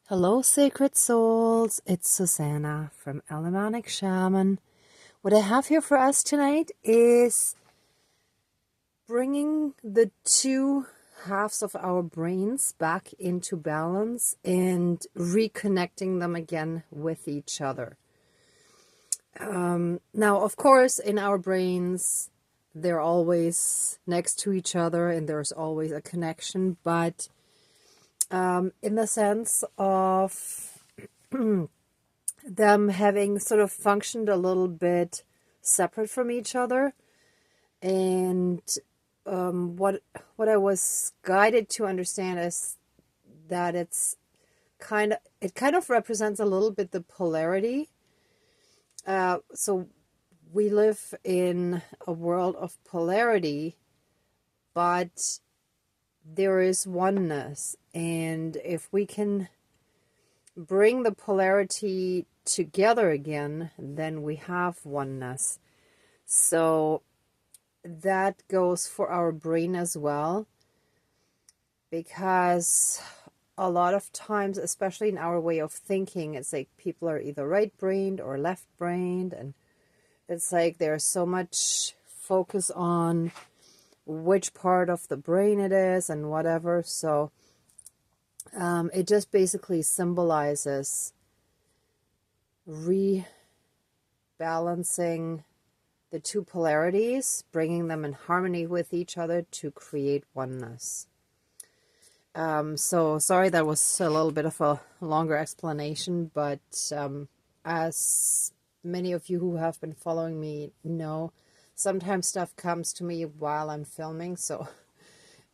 Hello, sacred souls. It's Susanna from Alamanic Shaman. What I have here for us tonight is bringing the two halves of our brains back into balance and reconnecting them again with each other. Now, of course, in our brains, they're always next to each other and there's always a connection, but in the sense of them having sort of functioned a little bit separate from each other, and what I was guided to understand is that it kind of represents a little bit the polarity. So we live in a world of polarity, but there is oneness, and if we can bring the polarity together again, then we have oneness. So that goes for our brain as well, because a lot of times, especially in our way of thinking, it's like people are either right-brained or left-brained, and it's like there's so much focus on which part of the brain it is and whatever. So it just basically symbolizes rebalancing the two polarities, bringing them in harmony with each other to create oneness. So sorry that was a little bit of a longer explanation, but as many of you who have been following me know, sometimes stuff comes to me while I'm filming, so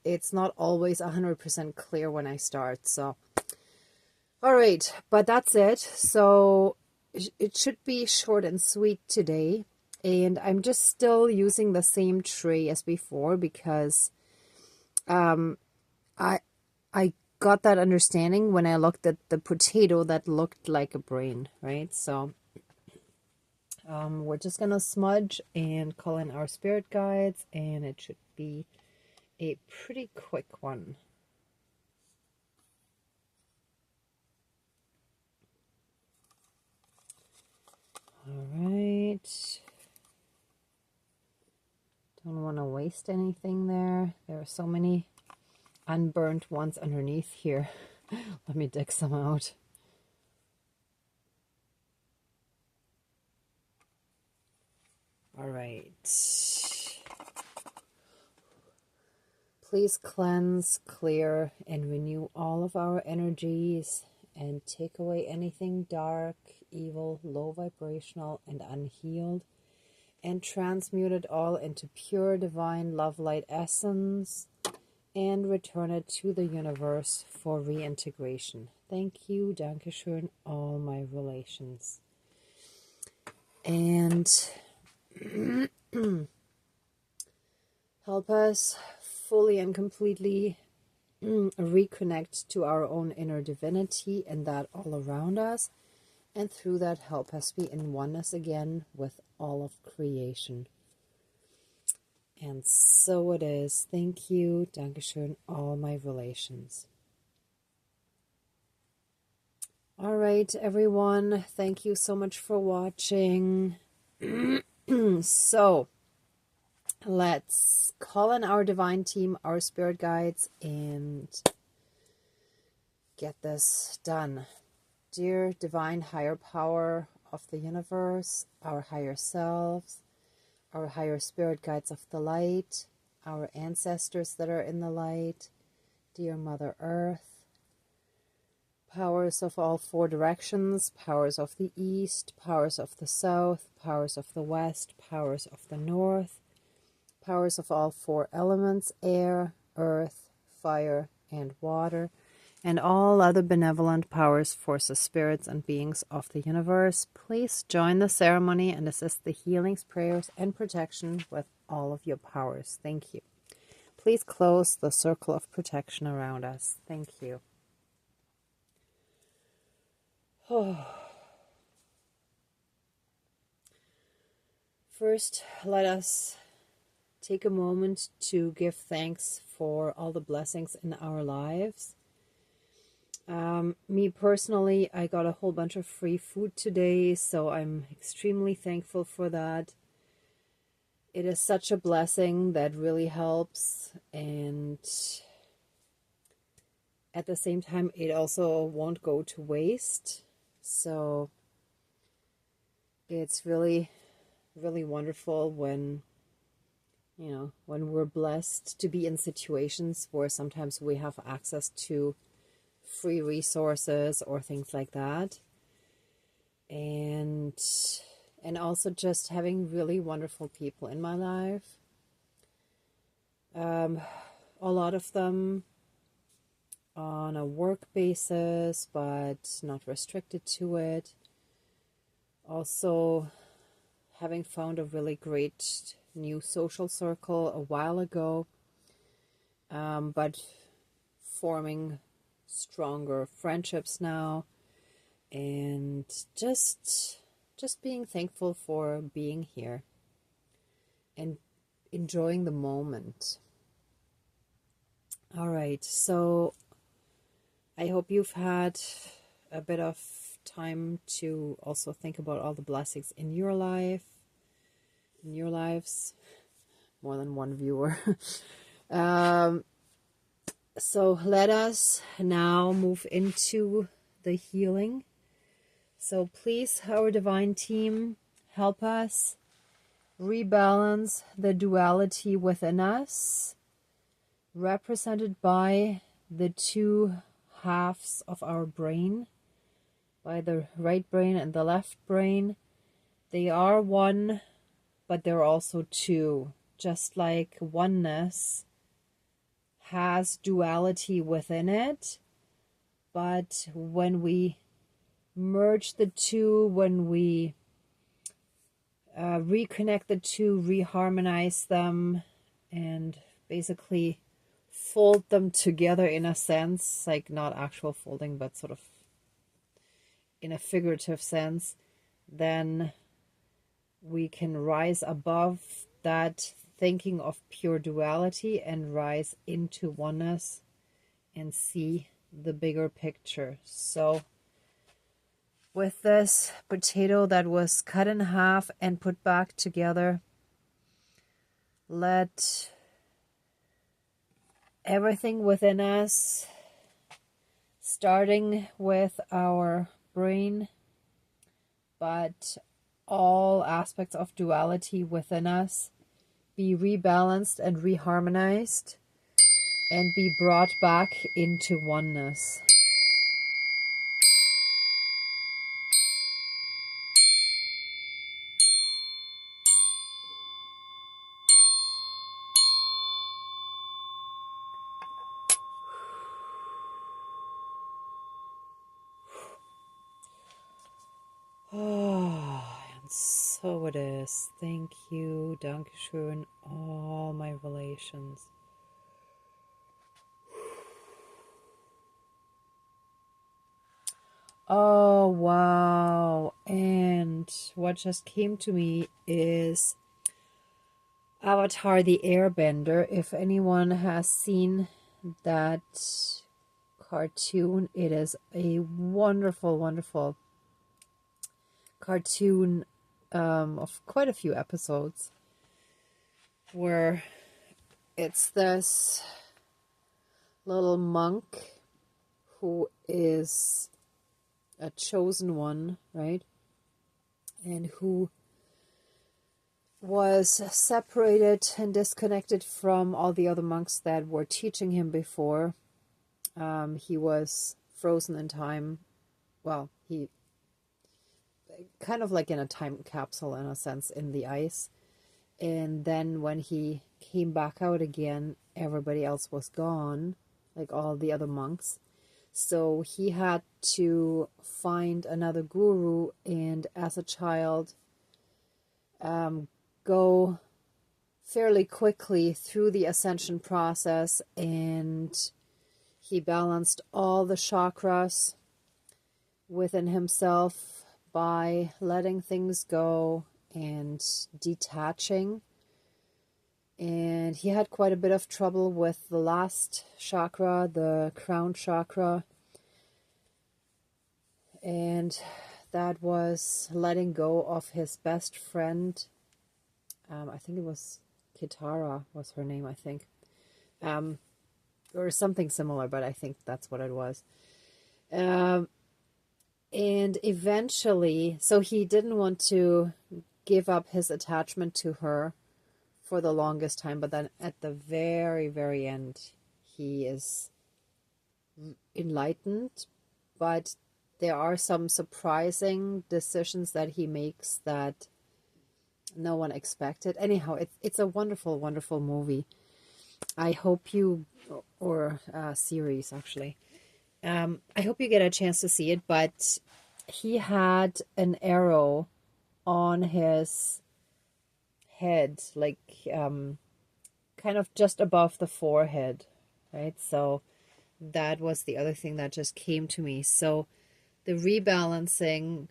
it's not always 100% clear when I start. So, all right, but that's it. So it should be short and sweet today. And I'm just still using the same tray as before because I got that understanding when I looked at the potato that looked like a brain, right? So we're just going to smudge and call in our spirit guides, and it should be a pretty quick one. All right. Don't want to waste anything there. There are so many unburnt ones underneath here. Let me dig some out. All right. Please cleanse, clear, and renew all of our energies and take away anything dark, evil, low vibrational, and unhealed, and transmute it all into pure divine love light essence and return it to the universe for reintegration. Thank you, Dankeschön, all my relations. And help us fully and completely reconnect to our own inner divinity and that all around us, and through that help us be in oneness again with all of creation. And so it is. Thank you, Dankeschön, all my relations. All right, everyone, thank you so much for watching. So let's call in our divine team, our spirit guides, and get this done. Dear divine higher power of the universe, our higher selves, our higher spirit guides of the light, our ancestors that are in the light, dear Mother Earth, powers of all four directions, powers of the east, powers of the south, powers of the west, powers of the north, powers of all four elements, air, earth, fire, and water, and all other benevolent powers, forces, spirits, and beings of the universe, please join the ceremony and assist the healings, prayers, and protection with all of your powers. Thank you. Please close the circle of protection around us. Thank you. First, let us take a moment to give thanks for all the blessings in our lives. Me personally, I got a whole bunch of free food today, so I'm extremely thankful for that. It is such a blessing that really helps, and at the same time, it also won't go to waste. So it's really, really wonderful when, when we're blessed to be in situations where sometimes we have access to free resources or things like that. And also just having really wonderful people in my life. A lot of them on a work basis, but not restricted to it. Also, having found a really great new social circle a while ago, but forming stronger friendships now, and just being thankful for being here and enjoying the moment. All right, so I hope you've had a bit of time to also think about all the blessings in your life, in your lives, more than one viewer. So let us now move into the healing. So please, our divine team, help us rebalance the duality within us, represented by the two halves of our brain, by the right brain and the left brain. They are one, but they're also two. Just like oneness has duality within it, but when we merge the two, when we reconnect the two, reharmonize them, and basically fold them together in a sense, like not actual folding, but sort of in a figurative sense, then we can rise above that thinking of pure duality and rise into oneness and see the bigger picture. So with this potato that was cut in half and put back together, let everything within us, starting with our brain, but all aspects of duality within us, be rebalanced and reharmonized and be brought back into oneness. Oh, and so it is. Thank you, Dankeschön, all my relations. Oh, wow. And what just came to me is Avatar the Airbender. If anyone has seen that cartoon, it is a wonderful, wonderful cartoon of quite a few episodes where it's this little monk who is a chosen one, right? And who was separated and disconnected from all the other monks that were teaching him before. He was frozen in time. Well, he kind of like in a time capsule in a sense, in the ice. And then when he came back out again, everybody else was gone, like all the other monks. So he had to find another guru, and as a child, go fairly quickly through the ascension process, and he balanced all the chakras within himself by letting things go and detaching. And he had quite a bit of trouble with the last chakra, the crown chakra, And that was letting go of his best friend. I think it was Kitara was her name, I think. Or something similar, but I think that's what it was. And eventually, so he didn't want to give up his attachment to her for the longest time, but then at the very, very end, he is enlightened, but there are some surprising decisions that he makes that no one expected. Anyhow, it's a wonderful, wonderful movie. I hope you, or series actually, I hope you get a chance to see it, but he had an arrow on his head, like kind of just above the forehead, right? So that was the other thing that just came to me. So the rebalancing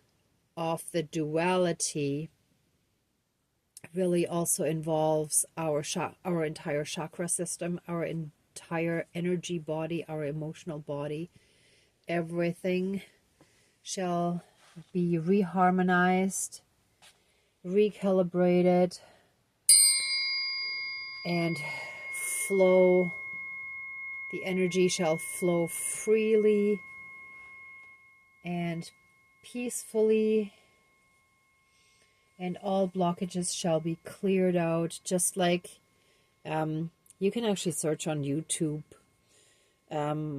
of the duality really also involves our entire chakra system, our entire energy body, our emotional body. Everything shall be reharmonized, recalibrated, and flow. The energy shall flow freely and peacefully, and all blockages shall be cleared out. Just like you can actually search on YouTube, I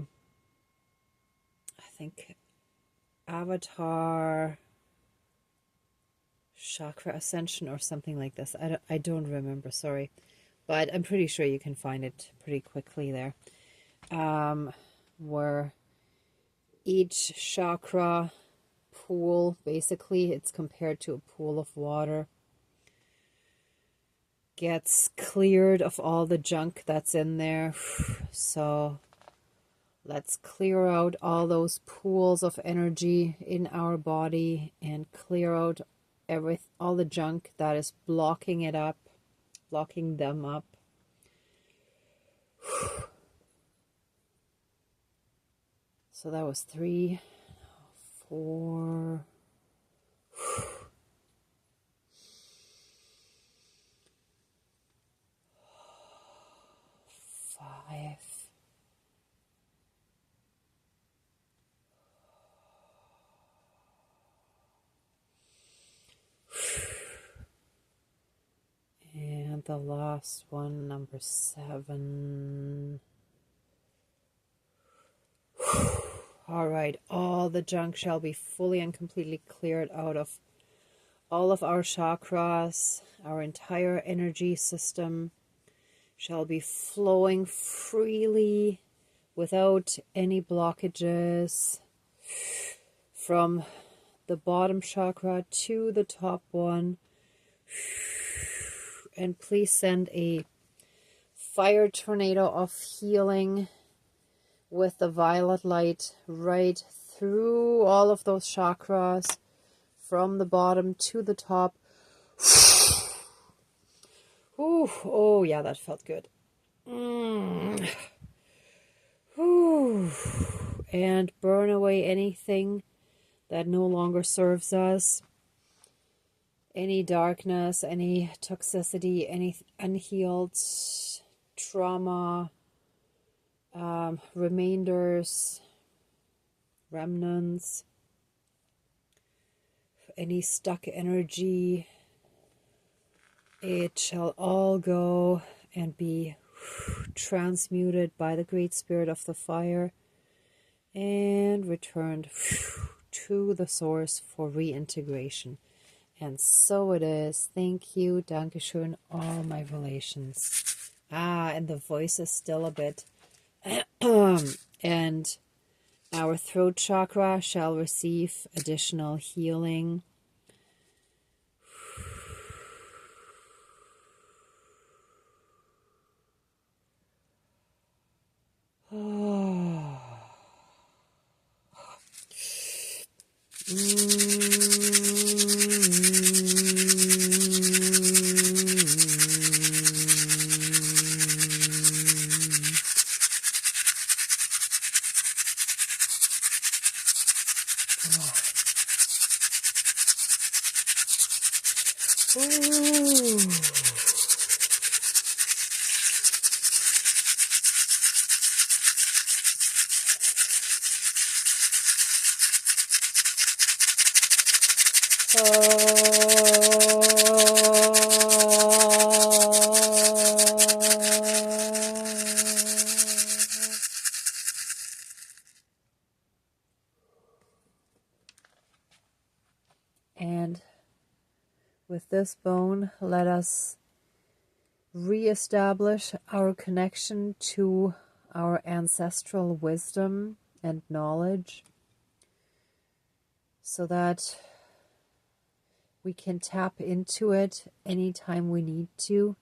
think Avatar Chakra Ascension or something like this. I don't remember, sorry, but I'm pretty sure you can find it pretty quickly there, where each chakra pool, basically it's compared to a pool of water, gets cleared of all the junk that's in there. So let's clear out all those pools of energy in our body and clear out all the junk that is blocking them up. So that was 3, 4, 5, and the last one, number 7. All right, all the junk shall be fully and completely cleared out of all of our chakras. Our entire energy system shall be flowing freely without any blockages from the bottom chakra to the top one. And please send a fire tornado of healing with the violet light right through all of those chakras, from the bottom to the top. Ooh, oh yeah, that felt good. Ooh. And burn away anything that no longer serves us. Any darkness, any toxicity, any unhealed trauma, remainders, remnants, any stuck energy, it shall all go and be transmuted by the Great Spirit of the Fire and returned to the source for reintegration. And so it is. Thank you. Dankeschön. All my relations. And the voice is still a bit. And our throat chakra shall receive additional healing. Ooh. And with this bone, let us reestablish our connection to our ancestral wisdom and knowledge so that we can tap into it anytime we need to,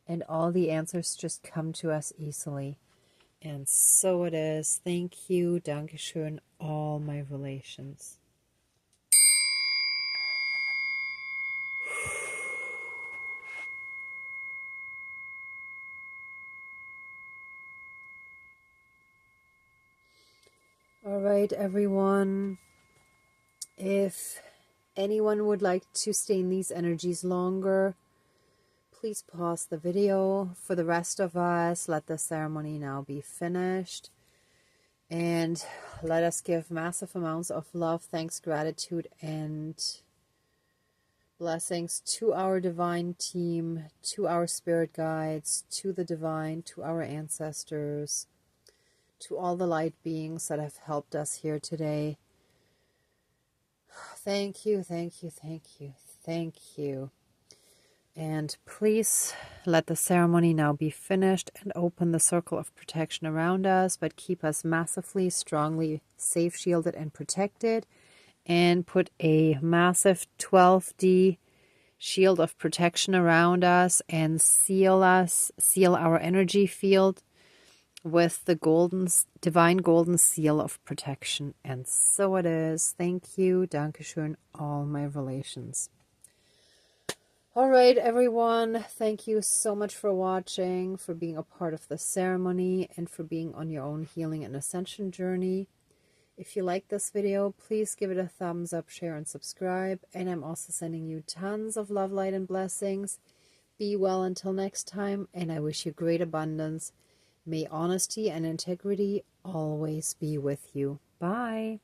and all the answers just come to us easily. And so it is. Thank you, Dankeschön, all my relations. All right, everyone. If anyone would like to stay in these energies longer, please pause the video. For the rest of us, let the ceremony now be finished. And let us give massive amounts of love, thanks, gratitude, and blessings to our divine team, to our spirit guides, to the divine, to our ancestors, to all the light beings that have helped us here today. Thank you, thank you, thank you, thank you. And please let the ceremony now be finished and open the circle of protection around us, but keep us massively, strongly safe, shielded, and protected. And put a massive 12D shield of protection around us and seal our energy field with the divine golden seal of protection. And so it is. Thank you. Dankeschön, all my relations. All right, everyone. Thank you so much for watching, for being a part of the ceremony, and for being on your own healing and ascension journey. If you like this video, please give it a thumbs up, share, and subscribe. And I'm also sending you tons of love, light, and blessings. Be well until next time, and I wish you great abundance. May honesty and integrity always be with you. Bye.